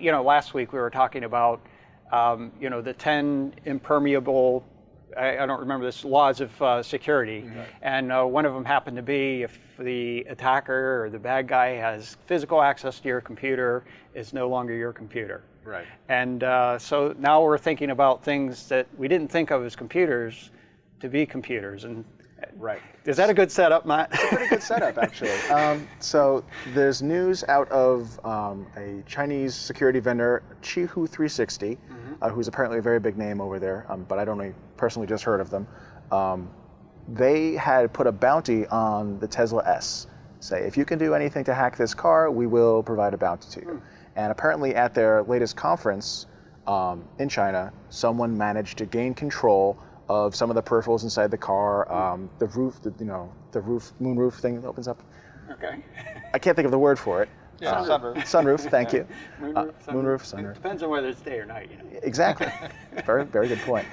last week we were talking about, the 10 impermeable, I don't remember this, laws of security. Right. And one of them happened to be if the attacker or the bad guy has physical access to your computer, it's no longer your computer. Right. And so now we're thinking about things that we didn't think of as computers to be computers. And right. Is that a good setup, Matt? It's a pretty good setup, actually. So there's news out of a Chinese security vendor, Qihoo 360, who's apparently a very big name over there, but I don't really personally just heard of them. They had put a bounty on the Tesla S. Say, if you can do anything to hack this car, we will provide a bounty to you. And apparently at their latest conference in China, someone managed to gain control of some of the peripherals inside the car, the roof, the moonroof thing that opens up. Okay. I can't think of the word for it. Yeah, sunroof. Sunroof, thank you. Moonroof, sunroof. It depends on whether it's day or night. Exactly. Very, very good point.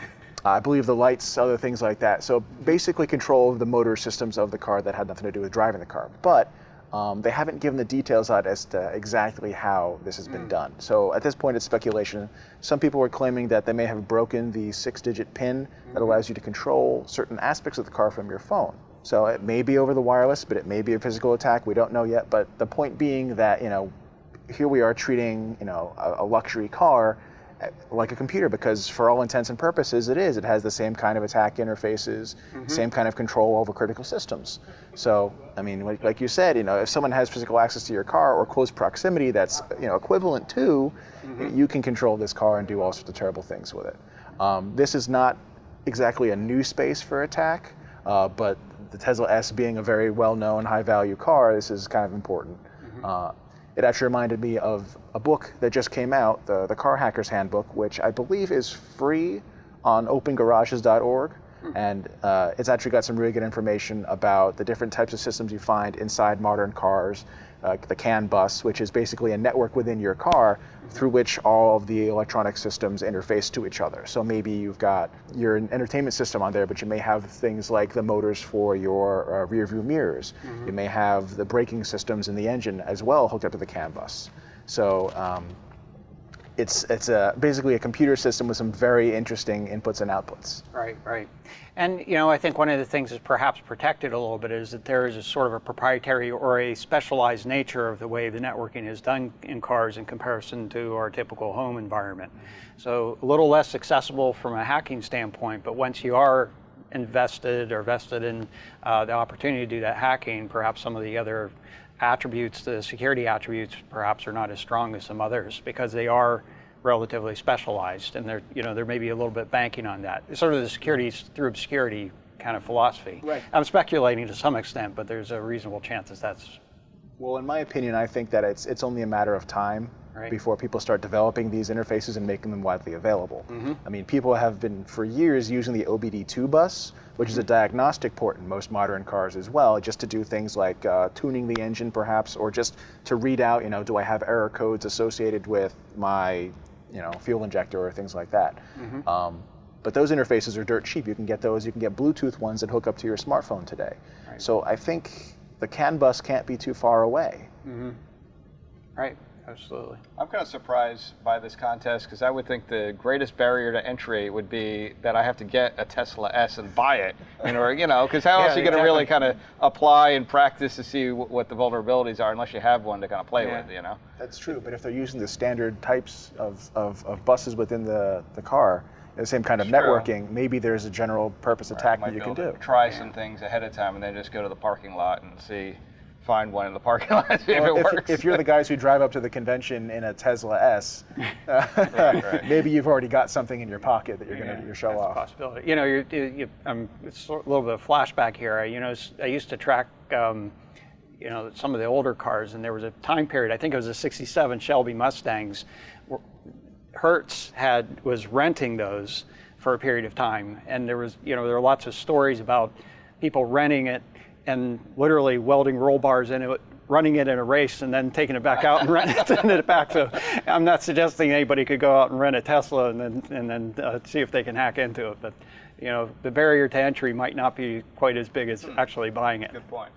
I believe the lights, other things like that. So basically control of the motor systems of the car that had nothing to do with driving the car. But they haven't given the details out as to exactly how this has been done. So at this point, it's speculation. Some people were claiming that they may have broken the 6-digit PIN that allows you to control certain aspects of the car from your phone. So it may be over the wireless, but it may be a physical attack. We don't know yet. But the point being that, here we are treating, a luxury car like a computer, because for all intents and purposes it is. It has the same kind of attack interfaces, same kind of control over critical systems. So, I mean, like you said, if someone has physical access to your car or close proximity that's, equivalent to, you can control this car and do all sorts of terrible things with it. This is not exactly a new space for attack, but the Tesla S being a very well-known, high-value car, this is kind of important. It actually reminded me of a book that just came out, the Car Hacker's Handbook, which I believe is free on opengarages.org. And it's actually got some really good information about the different types of systems you find inside modern cars. The CAN bus, which is basically a network within your car through which all of the electronic systems interface to each other. So maybe you've got your entertainment system on there, but you may have things like the motors for your rear view mirrors. You may have the braking systems in the engine as well hooked up to the CAN bus. So it's basically a computer system with some very interesting inputs and outputs. Right. And I think one of the things that's perhaps protected a little bit is that there is a sort of a proprietary or a specialized nature of the way the networking is done in cars in comparison to our typical home environment. So a little less accessible from a hacking standpoint, but once you are vested in the opportunity to do that hacking, perhaps some of the other attributes, the security attributes, perhaps are not as strong as some others because they are relatively specialized, and they're maybe a little bit banking on that. It's sort of the security through obscurity kind of philosophy. Right. I'm speculating to some extent, but there's a reasonable chance that that's. Well, in my opinion, I think that it's only a matter of time before people start developing these interfaces and making them widely available. I mean, people have been for years using the OBD2 bus, which is a diagnostic port in most modern cars as well, just to do things like tuning the engine perhaps, or just to read out, do I have error codes associated with my fuel injector or things like that. But those interfaces are dirt cheap. You can get those. You can get Bluetooth ones that hook up to your smartphone today. Right. So I think the CAN bus can't be too far away. Right. Absolutely. I'm kind of surprised by this contest because I would think the greatest barrier to entry would be that I have to get a Tesla S and buy it, because how else are you going to really kind of apply and practice to see what the vulnerabilities are unless you have one to kind of play with, That's true, but if they're using the standard types of buses within the car, the same kind of networking, maybe there's a general purpose attack that you can do. Try some things ahead of time and then just go to the parking lot and find one in the parking lot, see if it works. If you're the guys who drive up to the convention in a Tesla S, maybe you've already got something in your pocket that you're going to show off. That's a possibility. It's a little bit of flashback here. I used to track, some of the older cars, and there was a time period. I think it was a '67 Shelby Mustangs. Hertz was renting those for a period of time, and there were lots of stories about people renting it and literally welding roll bars in it, running it in a race, and then taking it back out and sending it back. So I'm not suggesting anybody could go out and rent a Tesla and then see if they can hack into it. But the barrier to entry might not be quite as big as actually buying it. Good point.